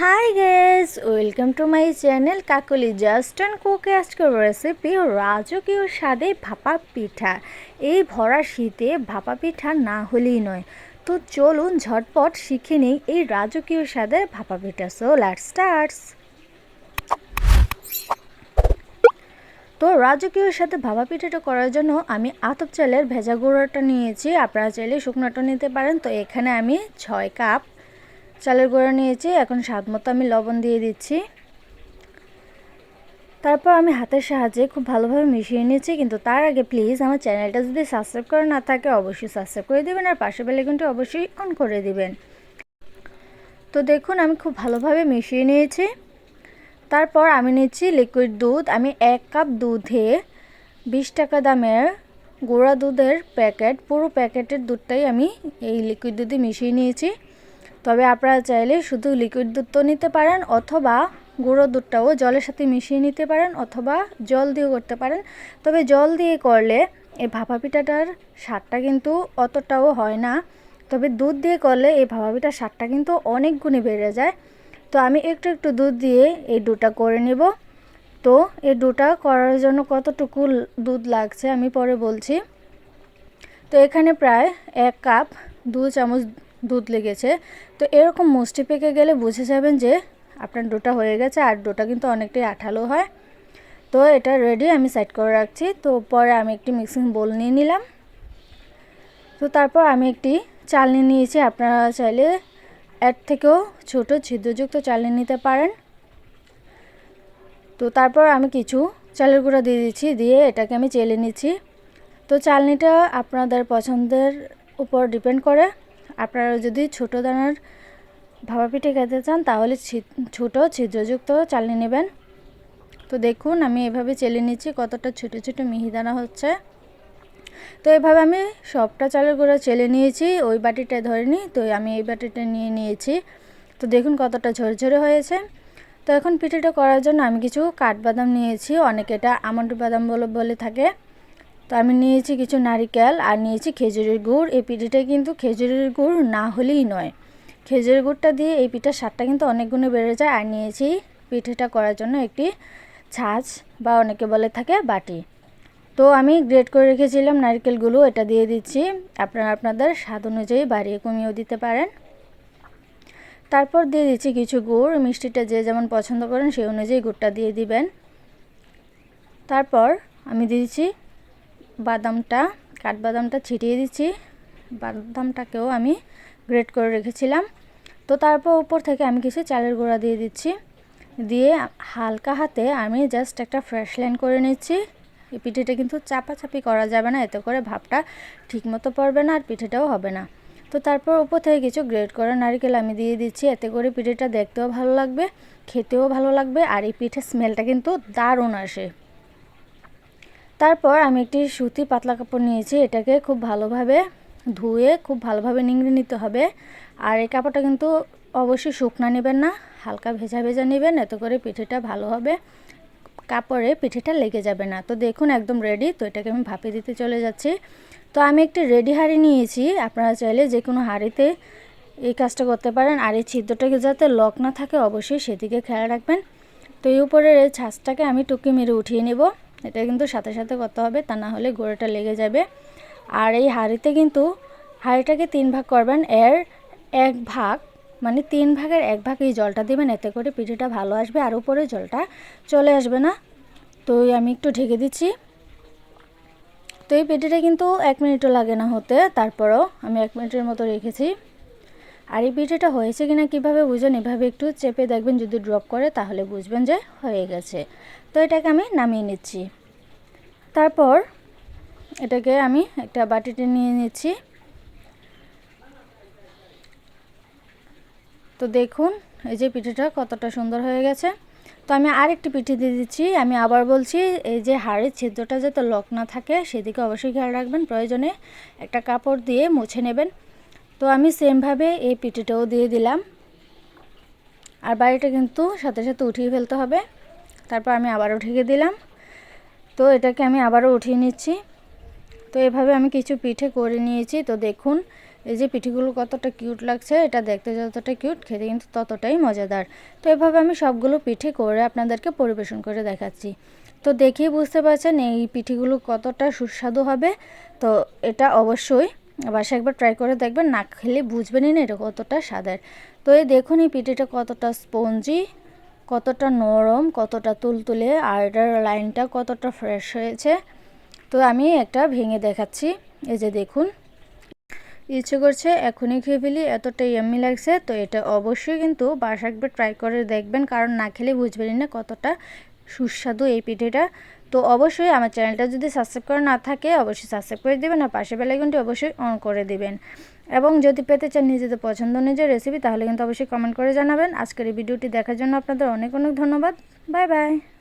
High guys, welcome to my channel Kakoli just and কুকে আজকের recipe রাজকীয় স্বাদে ভাপা পিঠা। এই ভরা শীতে ভাপা পিঠা না হলেই নয়। তো চলুন ঝটপট শিখে নিই এই রাজকীয় স্বাদের ভাপা পিঠা। So let's starts. তো রাজকীয় সাথে ভাপা পিঠাটা করার জন্য আমি আতপ চালের ভেজা গুঁড়োটা নিয়েছি, আপনারা চাইলে শুকনোটা নিতে পারেন। তো এখানে আমি 6 কাপ চালের গুঁড়ো নিয়েছি। এখন স্বাদ মতো আমি লবণ দিয়ে দিচ্ছি। তারপর আমি হাতের সাহায্যে খুব ভালোভাবে মিশিয়ে নিয়েছি। কিন্তু তার আগে প্লিজ আমার চ্যানেলটা যদি সাবস্ক্রাইব করা না থাকে অবশ্যই সাবস্ক্রাইব করে দেবেন, আর পাশের বেল আইকনটি অবশ্যই অন করে দিবেন। তো দেখুন আমি খুব ভালোভাবে মিশিয়ে নিয়েছি। তারপর আমি নিচ্ছি লিকুইড দুধ। আমি 1 কাপ দুধে 20 টাকা দামের গুঁড়া দুধের প্যাকেট, পুরো প্যাকেটের দুধটাই আমি এই লিকুইড দুধে মিশিয়ে নিয়েছি। তবে আপনারা চাইলে শুধু লিকুইড দুধ তো নিতে পারেন, অথবা গুঁড়ো দুধটাও জলের সাথে মিশিয়ে নিতে পারেন, অথবা জল দিয়েও করতে পারেন। তবে জল দিয়ে করলে এই ভাপা পিঠাটার স্বাদটা কিন্তু অতটাও হয় না। তবে দুধ দিয়ে করলে এই ভাপা পিঠার স্বাদটা কিন্তু অনেক গুণে বেড়ে যায়। তো আমি একটু একটু দুধ দিয়ে এই ডোটা করে নেব। তো এই ডোটা করার জন্য কতটুকু দুধ লাগছে আমি পরে বলছি। তো এখানে প্রায় 1 কাপ 2 চামচ দুধ লেগেছে। তো এরকম মুষ্টি পেকে গেলে বুঝে যাবেন যে আপনার ডোটা হয়ে গেছে। আর ডোটা কিন্তু অনেকটাই আঠালো হয়। তো এটা রেডি, আমি সাইড করে রাখছি। তো পরে আমি একটি মিক্সিং বোল নিয়ে নিলাম। তো তারপর আমি একটি চালনি নিয়েছি, আপনারা চাইলে এর থেকেও ছোট ছিদ্রযুক্ত চালনি নিতে পারেন। তো তারপর আমি কিছু চালের গুঁড়া দিয়ে দিচ্ছি, দিয়ে এটাকে আমি চেলে নিচ্ছি। তো চালনিটা আপনাদের পছন্দের উপর ডিপেন্ড করে। আপনারা যদি ছোটো দানার ভাপা পিঠে খেতে চান তাহলে ছোটো ছিদ্রযুক্ত চালনি নেবেন। তো দেখুন আমি এভাবে চেলে নিচ্ছি, কতটা ছোটো ছোটো মিহিদানা হচ্ছে। তো এভাবে আমি সবটা চালের গুঁড়া চেলে নিয়েছি। ওই বাটিটা ধরে নিই, তো আমি এই বাটিটা নিয়ে নিয়েছি। তো দেখুন কতটা ঝরঝরে হয়েছে। তো এখন পিঠেটা করার জন্য আমি কিছু কাঠবাদাম নিয়েছি, অনেকে এটা আমন্ড বাদাম বলে থাকে। তো আমি নিয়েছি কিছু নারিকেল আর নিয়েছি খেজুরের গুড়। এই পিঠেটা কিন্তু খেজুরের গুড় না হলেই নয়। খেজুরের গুড়টা দিয়ে এই পিঠার স্বাদটা কিন্তু অনেক গুণে বেড়ে যায়। আর নিয়েছি পিঠেটা করার জন্য একটি ছাঁচ, বা অনেকে বলে থাকে বাটি। তো আমি গ্রেট করে রেখেছিলাম নারকেলগুলো, এটা দিয়ে দিচ্ছি। আপনারা আপনাদের স্বাদ অনুযায়ী বাড়িয়ে কমিয়েও দিতে পারেন। তারপর দিয়ে দিচ্ছি কিছু গুড়, মিষ্টিটা যে যেমন পছন্দ করেন সেই অনুযায়ী গুড়টা দিয়ে দিবেন। তারপর আমি দিয়েছি বাদামটা, কাঠবাদামটা ছিটিয়ে দিচ্ছি। বাদামটাকেও আমি গ্রেট করে রেখেছিলাম। তো তারপর উপর থেকে আমি কিছু চালের গুঁড়া দিয়ে দিচ্ছি, দিয়ে হালকা হাতে আমি জাস্ট একটা ফ্রেশ লাইন করে নিচ্ছি। এই পিঠেটা কিন্তু চাপাচাপি করা যাবে না, এতে করে ভাপটা ঠিকমতো পড়বে না আর পিঠেটাও হবে না। তো তারপর উপর থেকে কিছু গ্রেট করা নারকেল আমি দিয়ে দিচ্ছি, এতে করে পিঠেটা দেখতেও ভালো লাগবে, খেতেও ভালো লাগবে, আর এই পিঠের স্মেলটা কিন্তু দারুণ আসে। তারপর আমি একটি সুতি পাতলা কাপড় নিয়েছি, এটাকে খুব ভালোভাবে ধুয়ে খুব ভালোভাবে নিংড়ে নিতে হবে। আর এই কাপড়টা কিন্তু অবশ্যই শুকনা নেবেন না, হালকা ভেজা ভেজা নেবেন, এতে করে পিঠেটা ভালো হবে, কাপড়ে পিঠেটা লেগে যাবে না। তো দেখুন একদম রেডি। তো এটাকে আমি ভাপে দিতে চলে যাচ্ছি। তো আমি একটি রেডি হাঁড়ি নিয়েছি, আপনারা চাইলে যে কোনো হাঁড়িতে এই কাজটা করতে পারেন। আর এই ছিদ্রটাকে যাতে লক না থাকে অবশ্যই সেদিকে খেয়াল রাখবেন। তো এই উপরের এই ছাঁচটাকে আমি টুকি মেরে উঠিয়ে নেব। এটা কিন্তু সাথে সাথে করতে হবে, তা না হলে গোড়াটা লেগে যাবে। আর এই হাঁড়িতে কিন্তু হাঁড়িটাকে 3 ভাগ করবেন, এর 1 ভাগ মানে 3 ভাগের 1 ভাগ এই জলটা দেবেন, এতে করে পিঠেটা ভালো আসবে আর উপরে জলটা চলে আসবে না। তো আমি একটু ঢেকে দিচ্ছি। তো এই পিঠেটা কিন্তু 1 মিনিটও লাগে না হতে, তারপরও আমি 1 মিনিটের মতো রেখেছি। আর এই পিঠেটা হয়েছে কিনা কীভাবে বুঝবেন, এভাবে একটু চেপে দেখবেন, যদি ড্রপ করে তাহলে বুঝবেন যে হয়ে গেছে। তো এটাকে আমি নামিয়ে নিচ্ছি। তারপর এটাকে আমি একটা বাটিতে নিয়ে নিচ্ছি। তো দেখুন এই যে পিঠেটা কতটা সুন্দর হয়ে গেছে। তো আমি আরেকটি পিঠে দিয়ে দিচ্ছি। আমি আবার বলছি, এই যে হাড়ের ছিদ্রটা যাতে লক না থাকে সেদিকে অবশ্যই খেয়াল রাখবেন, প্রয়োজনে একটা কাপড় দিয়ে মুছে নেবেন। তো আমি সেমভাবে এই পিঠেটাও দিয়ে দিলাম। আর বাড়িটা কিন্তু সাথে সাথে উঠিয়ে ফেলতে হবে। তারপর আমি আবারও ঢেকে দিলাম। তো এটাকে আমি আবারও উঠিয়ে নিচ্ছি। তো এভাবে আমি কিছু পিঠে করে নিয়েছি। তো দেখুন এই যে পিঠেগুলো কতটা কিউট লাগছে, এটা দেখতে যতটা কিউট খেতে কিন্তু ততটাই মজাদার। তো এভাবে আমি সবগুলো পিঠে করে আপনাদেরকে পরিবেশন করে দেখাচ্ছি। তো দেখেই বুঝতে পারছেন এই পিঠেগুলো কতটা সুস্বাদু হবে। তো এটা অবশ্যই বাসায় একবার ট্রাই করে দেখবেন, না খেলে বুঝবেনই না এটা কতটা স্বাদের। তো এই দেখুন এই পিঠেটা কতটা স্পঞ্জি, কতটা নরম, কতটা তুলতুলে, আর এটার লাইনটা কতটা ফ্রেশ হয়েছে। তো আমি একটা ভেঙে দেখাচ্ছি। এই যে দেখুন, ইচ্ছে করছে এখনই খেয়ে ফেলি, এতটা ইয়াম্মি লাগছে। তো এটা অবশ্যই কিন্তু বাসায় একবার ট্রাই করে দেখবেন, কারণ না খেলে বুঝবেনই না কতটা সুস্বাদু এই পিঠেটা। তো অবশ্যই আমার চ্যানেলটা যদি সাবস্ক্রাইব করা না থাকে অবশ্যই সাবস্ক্রাইব করে দেবেন, আর পাশে বেল আইকনটি অবশ্যই অন করে দিবেন। এবং যদি পেতে চান নিজেদের পছন্দ অনুযায়ী রেসিপি, তাহলে কিন্তু অবশ্যই কমেন্ট করে জানাবেন। আজকের এই ভিডিওটি দেখার জন্য আপনাদের অনেক অনেক ধন্যবাদ। Bye bye.